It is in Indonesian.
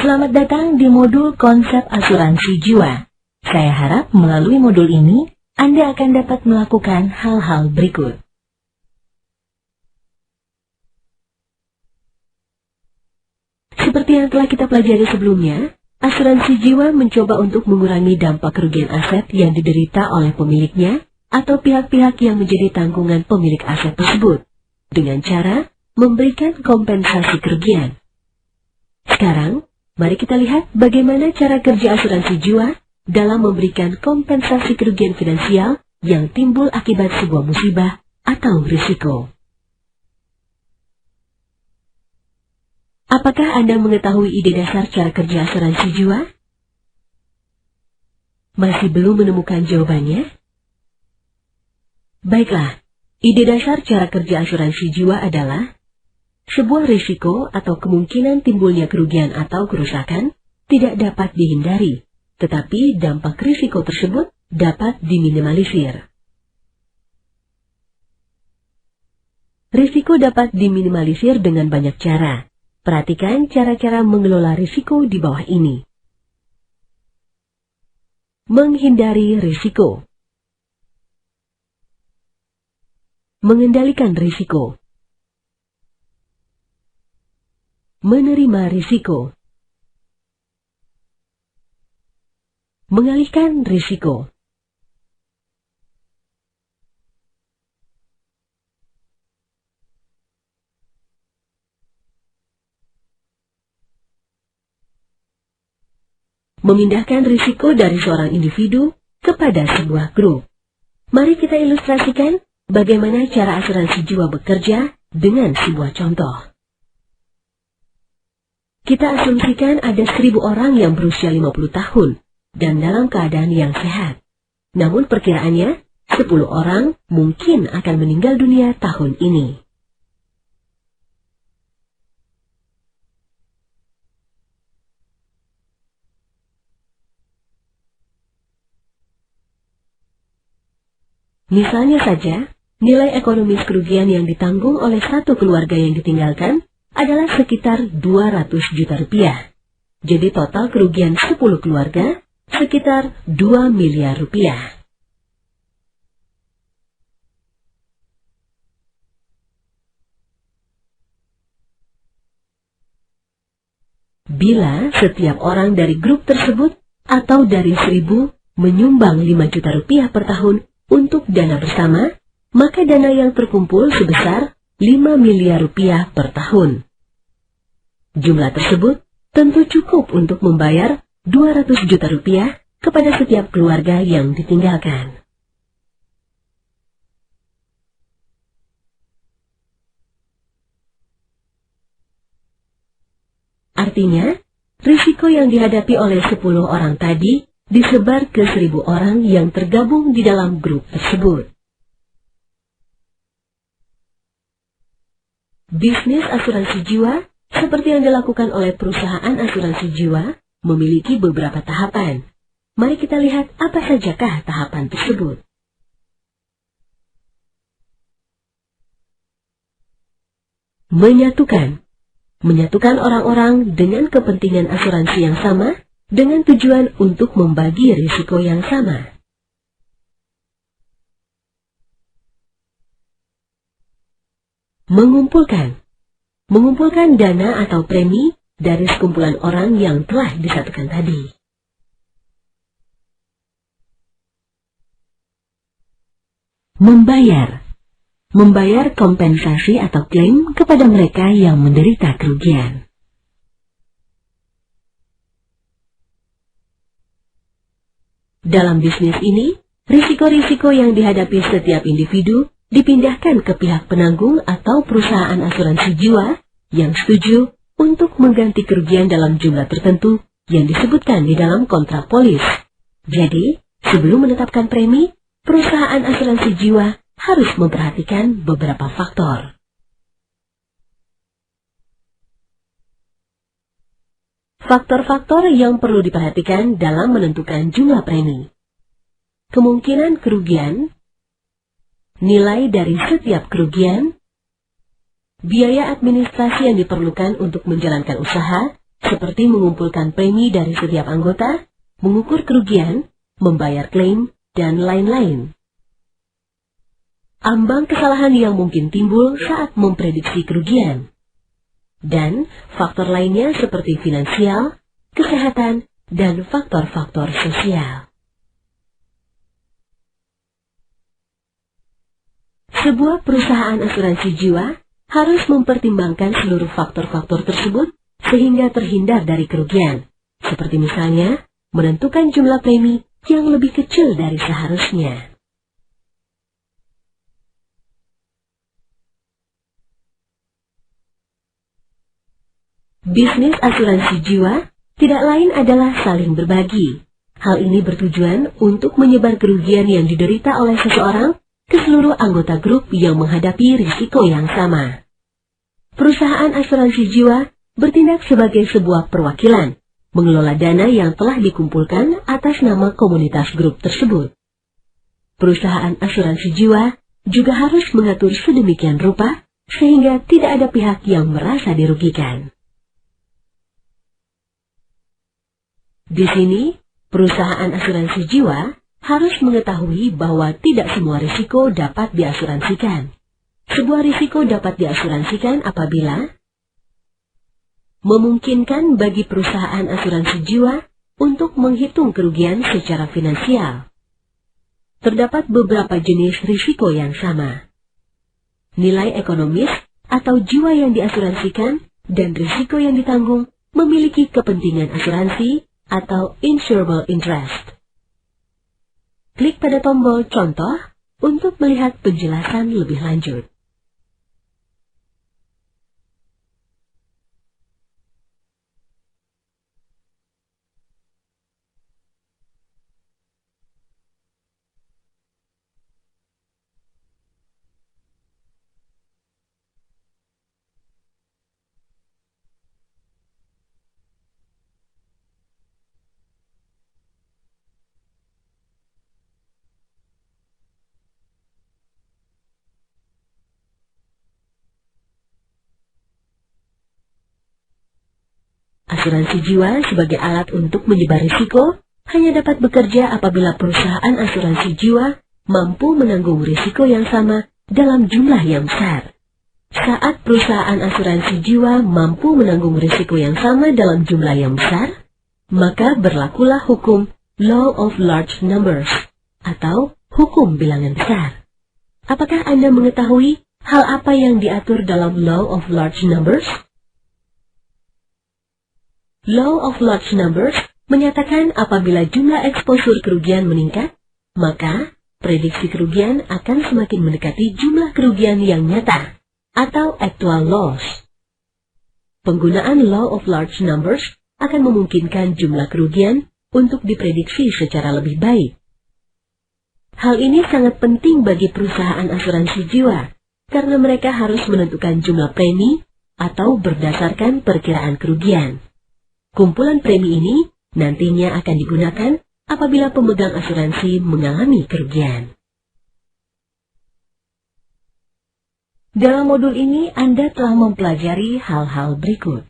Selamat datang di modul konsep asuransi jiwa. Saya harap melalui modul ini, Anda akan dapat melakukan hal-hal berikut. Seperti yang telah kita pelajari sebelumnya, asuransi jiwa mencoba untuk mengurangi dampak kerugian aset yang diderita oleh pemiliknya atau pihak-pihak yang menjadi tanggungan pemilik aset tersebut, dengan cara memberikan kompensasi kerugian. Sekarang, mari kita lihat bagaimana cara kerja asuransi jiwa dalam memberikan kompensasi kerugian finansial yang timbul akibat sebuah musibah atau risiko. Apakah Anda mengetahui ide dasar cara kerja asuransi jiwa? Masih belum menemukan jawabannya? Baiklah, ide dasar cara kerja asuransi jiwa adalah sebuah risiko atau kemungkinan timbulnya kerugian atau kerusakan tidak dapat dihindari, tetapi dampak risiko tersebut dapat diminimalisir. Risiko dapat diminimalisir dengan banyak cara. Perhatikan cara-cara mengelola risiko di bawah ini. Menghindari risiko. Mengendalikan risiko. Menerima risiko. Mengalihkan risiko. Memindahkan risiko dari seorang individu kepada sebuah grup. Mari kita ilustrasikan bagaimana cara asuransi jiwa bekerja dengan sebuah contoh. Kita asumsikan ada 1.000 orang yang berusia 50 tahun dan dalam keadaan yang sehat. Namun perkiraannya 10 orang mungkin akan meninggal dunia tahun ini. Misalnya saja, nilai ekonomis kerugian yang ditanggung oleh satu keluarga yang ditinggalkan adalah sekitar 200 juta rupiah. Jadi total kerugian 10 keluarga sekitar 2 miliar rupiah. Bila setiap orang dari grup tersebut atau dari 1.000 menyumbang 5 juta rupiah per tahun untuk dana bersama, maka dana yang terkumpul sebesar 5 miliar rupiah per tahun. Jumlah tersebut tentu cukup untuk membayar 200 juta rupiah kepada setiap keluarga yang ditinggalkan. Artinya, risiko yang dihadapi oleh 10 orang tadi disebar ke 1.000 orang yang tergabung di dalam grup tersebut. Bisnis asuransi jiwa, seperti yang dilakukan oleh perusahaan asuransi jiwa, memiliki beberapa tahapan. Mari kita lihat apa sajakah tahapan tersebut. Menyatukan. Menyatukan orang-orang dengan kepentingan asuransi yang sama, dengan tujuan untuk membagi risiko yang sama. Mengumpulkan. Mengumpulkan dana atau premi dari sekumpulan orang yang telah disatukan tadi. Membayar. Membayar kompensasi atau klaim kepada mereka yang menderita kerugian. Dalam bisnis ini, risiko-risiko yang dihadapi setiap individu dipindahkan ke pihak penanggung atau perusahaan asuransi jiwa yang setuju untuk mengganti kerugian dalam jumlah tertentu yang disebutkan di dalam kontrak polis. Jadi, sebelum menetapkan premi, perusahaan asuransi jiwa harus memperhatikan beberapa faktor. Faktor-faktor yang perlu diperhatikan dalam menentukan jumlah premi. Kemungkinan kerugian, nilai dari setiap kerugian, biaya administrasi yang diperlukan untuk menjalankan usaha, seperti mengumpulkan premi dari setiap anggota, mengukur kerugian, membayar klaim, dan lain-lain. Ambang kesalahan yang mungkin timbul saat memprediksi kerugian. Dan faktor lainnya seperti finansial, kesehatan, dan faktor-faktor sosial. Sebuah perusahaan asuransi jiwa harus mempertimbangkan seluruh faktor-faktor tersebut sehingga terhindar dari kerugian, seperti misalnya menentukan jumlah premi yang lebih kecil dari seharusnya. Bisnis asuransi jiwa tidak lain adalah saling berbagi. Hal ini bertujuan untuk menyebar kerugian yang diderita oleh seseorang ke seluruh anggota grup yang menghadapi risiko yang sama. Perusahaan asuransi jiwa bertindak sebagai sebuah perwakilan, mengelola dana yang telah dikumpulkan atas nama komunitas grup tersebut. Perusahaan asuransi jiwa juga harus mengatur sedemikian rupa sehingga tidak ada pihak yang merasa dirugikan. Di sini, perusahaan asuransi jiwa harus mengetahui bahwa tidak semua risiko dapat diasuransikan. Sebuah risiko dapat diasuransikan apabila memungkinkan bagi perusahaan asuransi jiwa untuk menghitung kerugian secara finansial. Terdapat beberapa jenis risiko yang sama. Nilai ekonomis atau jiwa yang diasuransikan dan risiko yang ditanggung memiliki kepentingan asuransi atau insurable interest. Klik pada tombol contoh untuk melihat penjelasan lebih lanjut. Asuransi jiwa sebagai alat untuk menyebar risiko hanya dapat bekerja apabila perusahaan asuransi jiwa mampu menanggung risiko yang sama dalam jumlah yang besar. Saat perusahaan asuransi jiwa mampu menanggung risiko yang sama dalam jumlah yang besar, maka berlakulah hukum Law of Large Numbers atau hukum bilangan besar. Apakah Anda mengetahui hal apa yang diatur dalam Law of Large Numbers? Law of Large Numbers menyatakan apabila jumlah eksposur kerugian meningkat, maka prediksi kerugian akan semakin mendekati jumlah kerugian yang nyata atau actual loss. Penggunaan Law of Large Numbers akan memungkinkan jumlah kerugian untuk diprediksi secara lebih baik. Hal ini sangat penting bagi perusahaan asuransi jiwa karena mereka harus menentukan jumlah premi atau berdasarkan perkiraan kerugian. Kumpulan premi ini nantinya akan digunakan apabila pemegang asuransi mengalami kerugian. Dalam modul ini Anda telah mempelajari hal-hal berikut.